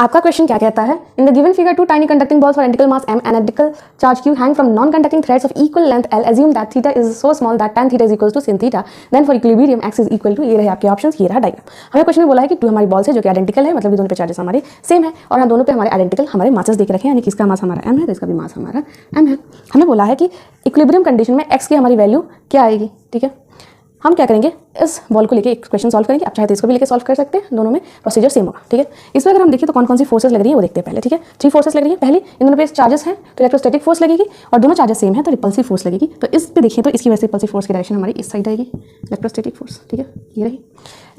आपका क्वेश्चन क्या कहता है, in the given figure 2 tiny conducting balls for identical mass m and identical charge q hang from non-conducting threads of equal length l. Assume that theta is so small that tan theta is equals to sin theta. Then for equilibrium x is equal to, ये रहे आपके options, ये रहा diagram. हमें question में बोला है कि 2 हमारी बॉल्स है जो कि आइडेंटिकल है, मतलब ये दोनों पे चार्जेस हमारे सेम है और हम दोनों पे हमारे आइडेंटिकल हमारे मासेस देख रखे हैं, यानी कि इसका मास हमारा m है तो इसका भी मास हमारा m है। हमें बोला है कि इक्विलिब्रियम कंडीशन में x की हमारी वैल्यू क्या आएगी। ठीक है, हम क्या करेंगे, इस बॉल को लेके एक क्वेश्चन सॉल्व करेंगे। आप चाहे तो इसको भी लेके सॉल्व कर सकते हैं, दोनों में प्रोसीजर सेम होगा। ठीक है, इसमें अगर हम देखिए तो कौन कौन सी फोर्सेस लग रही है वो देखते हैं पहले। ठीक है, 3 फोर्सेस लग रही है। पहली, इन दोनों पे चार्जेस हैं तो इलेक्ट्रोस्टैटिक फोर्स लगेगी, और दोनों चार्जेस सेम है तो रिपल्सिव फोर्स लगेगी। तो इस पे देखिए तो इसकी वजह से रिपल्सिव फोर्स की डायरेक्शन हमारी इस साइड आएगी, इलेक्ट्रोस्टैटिक फोर्स। ठीक है, ये रही।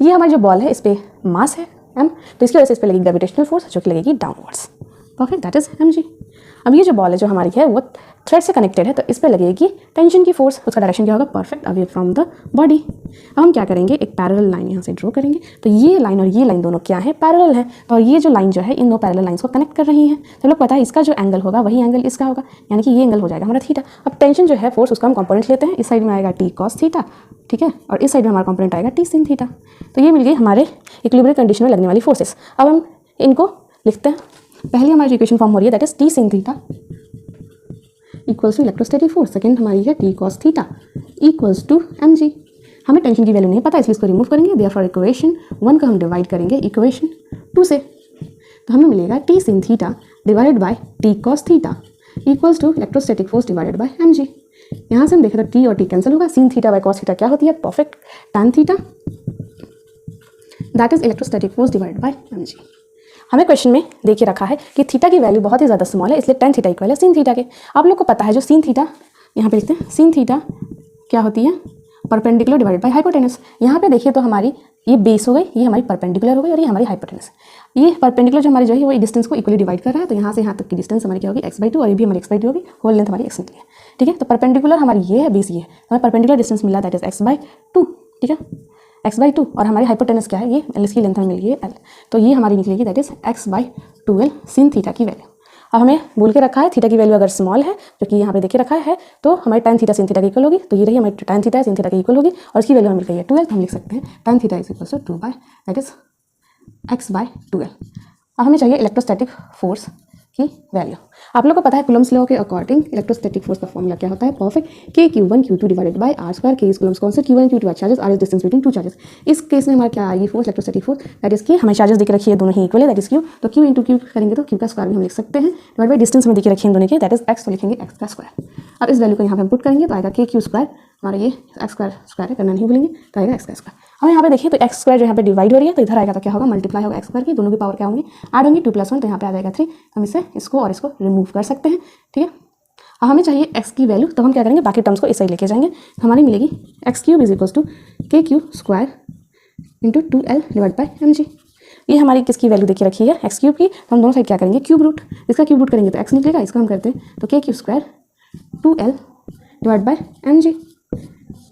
ये हमारी जो बॉल है इस पर मास है m, तो इसकी वजह से इस पर लगेगी ग्रेविटेशनल फोर्स जो कि लगेगी downwards. Perfect, that is mg। अब ये जो बॉल है जो हमारी है वो थ्रेड से कनेक्टेड है तो इस पर लगेगी टेंशन की फोर्स, उसका डायरेक्शन क्या होगा, perfect away from the body. अब हम क्या करेंगे, एक पैरेलल लाइन यहाँ से ड्रॉ करेंगे। तो ये लाइन और ये लाइन दोनों क्या है, पैरेलल है, और ये जो लाइन जो है इन दो पैरेलल लाइंस को कनेक्ट कर रही है। तो लोग पता है इसका जो एंगल होगा वही एंगल इसका होगा, यानी कि ये एंगल हो जाएगा हमारा थीटा। अब टेंशन जो है फोर्स उसका हम कंपोनेंट लेते हैं, इस साइड में आएगा टी कॉस थीटा, ठीक है, और इस साइड में हमारा कंपोनेंट आएगा टी सिन थीटा। तो ये मिल गई हमारे इक्विलिब्रियम कंडीशन में लगने वाली फोर्सेस। अब हम इनको लिखते हैं। पहली हमारी इक्वेशन फॉर्म हो रही है that is T sin theta equals to electrostatic force. Second हमारी है T cos theta equals to mg। हमें टेंशन की वैल्यू नहीं पता इसलिए इसको रिमूव करेंगे। देयरफॉर इक्वेशन 1 को हम डिवाइड करेंगे इक्वेशन 2 से, तो हमें मिलेगा T sin theta divided by T cos theta equals to electrostatic force divided by mg। यहाँ से हम देखें तो टी और टी कैंसिल होगा। Sin theta by cos theta क्या होती है, perfect tan theta, that is electrostatic force divided by mg। हमें क्वेश्चन में देखिए रखा है कि थीटा की वैल्यू बहुत ही ज़्यादा स्मॉल है, इसलिए tan थीटा इक्वल है sin थीटा के। आप लोग को पता है जो sin थीटा, यहाँ पे लिखते हैं sin थीटा क्या होती है, परपेंडिकुलर डिवाइडेड बाय हाइपोटेनस। यहाँ पे देखिए तो हमारी ये बेस हो गई, ये हमारी परपेंडिकुलर हो गई और ये हमारी हाइपोटेनस। ये परपेंडिकुलर जो हमारी जो है वो डिस्टेंस को इक्वली डिवाइड कर रहा है, तो यहाँ से यहाँ तक की डिस्टेंस हमारी क्या होगी x/2 और ये भी हमारी x/2 होगी, होल लेंथ हमारी x निकली है। ठीक है, तो परपेंडिकुलर हमारी ये है, बेस ये है, हमें परपेंडिकुलर डिस्टेंस मिला दैट इज x/2। ठीक है, x/2 और हमारी हाइपोटेनस क्या है, ये l, इसकी लेंथ हमें मिल गई है l, तो ये हमारी निकलेगी that is x/2l sin theta की वैल्यू। अब हमें बोल के रखा है थीटा की वैल्यू अगर स्मॉल है, जो कि यहाँ पे देखिए रखा है, तो हमारी tan थीटा sin थीटा की इक्वल होगी। तो ये रही हमारी tan थीटा sin थीटा की इक्वल होगी और इसकी वैल्यू हमें मिल गई है 2l, तो हम लिख सकते हैं tan theta is equal to 2 by that is x/2l। अब हमें चाहिए इलेक्ट्रोस्टैटिक फोर्स की वैल्यू। आप लोग को पता है कुलम्स लॉ के अकॉर्डिंग इलेक्ट्रोस्टैटिक फोर्स का फॉर्मूला क्या होता है, perfect K(Q1 Q2) divided by r²। K is Coulomb's constant, Q1 Q2 are charges, r is distance between two charges. इस केस में हमारा क्या आएगी force, electrostatic force that is K। हमें चार्जेस देके रखी है दोनों ही इक्वल है दैट इज Q, तो Q इंटू Q करेंगे तो Q का स्क्वायर भी हम लिख सकते हैं, डिवाइड बाय डिस्टेंस में देके रखी है दोनों के दैट इज x, तो लिखेंगे x का स्क्वायर। अब इस वैल्यू को यहाँ पे हम पुट करेंगे तो आएगा KQ² हमारा ये x² है, करना नहीं भूलेंगे, तो आएगा x का स्क्वायर। हम यहाँ पे देखिए तो x² जो यहाँ पे डिवाइड हो रही है तो इधर आएगा तो क्या होगा, मल्टीप्लाई होगा x² की, दोनों की पावर क्या होंगी, ऐड होंगी 2 + 1, तो यहाँ पे आ जाएगा 3। हम इसे इसको और इसको रिमूव कर सकते हैं। ठीक है, अब हमें चाहिए x की वैल्यू, तो हम क्या करेंगे बाकी टर्म्स को इस साइड लेके जाएंगे, हमारी मिलेगी x³ is equals to KQ² into 2l divide by mg। ये हमारी किसकी वैल्यू देखी रखी है, x³ की, तो हम दोनों साइड क्या करेंगे क्यूब रूट, इसका क्यूब रूट करेंगे तो x निकलेगा, इसका हम करते हैं तो KQ² 2l divide by mg।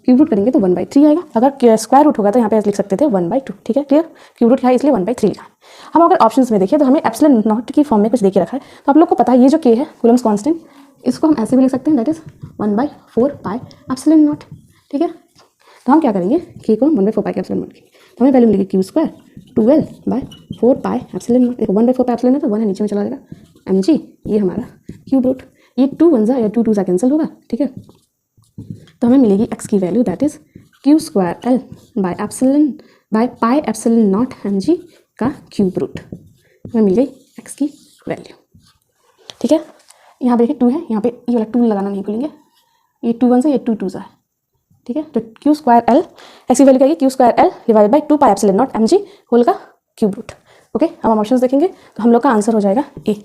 Cube root करेंगे तो 1/3 आएगा, अगर स्क्वायर रूट होगा तो यहाँ पे लिख सकते थे 1/2। ठीक है, क्लियर, क्यूब रूट क्या है इसलिए 1/3 लिखा। हम अगर ऑप्शंस में देखिए तो हमें एप्सिलॉन नॉट की फॉर्म में कुछ देके रखा है, तो आप लोग को पता है ये जो K है कूलम्स कांस्टेंट, इसको हम ऐसे भी लिख सकते हैं that is 1/4 pi epsilon not. ठीक है, तो हम क्या करेंगे K को 1/4 पाई एप्सिलॉन नॉट की, तो हमें वैल्यू मिलेगी Q² 2l/4 pi epsilon not. देखो 1/4 पाई एप्सिलॉन है तो 1 है नीचे में चला जाएगा mg, ये हमारा क्यूब रूट, ये 2 1 या 2 2 कैंसिल होगा। ठीक है, तो हमें मिलेगी x की value that is Q² by pi epsilon naught mg का क्यूब रूट, हमें मिल गई x की वैल्यू। ठीक है, यहाँ पे देखिए 2 है, यहाँ पे ये वाला 2 लगाना नहीं भूलेंगे, ये 2 1 से ये 2 2 है। ठीक है, तो Q²L x की वैल्यू क्या है Q²L divided by 2 pi epsilon naught mg whole का क्यूब रूट। ओके, अब हम ऑप्शंस देखेंगे तो हम लोग का आंसर हो जाएगा A।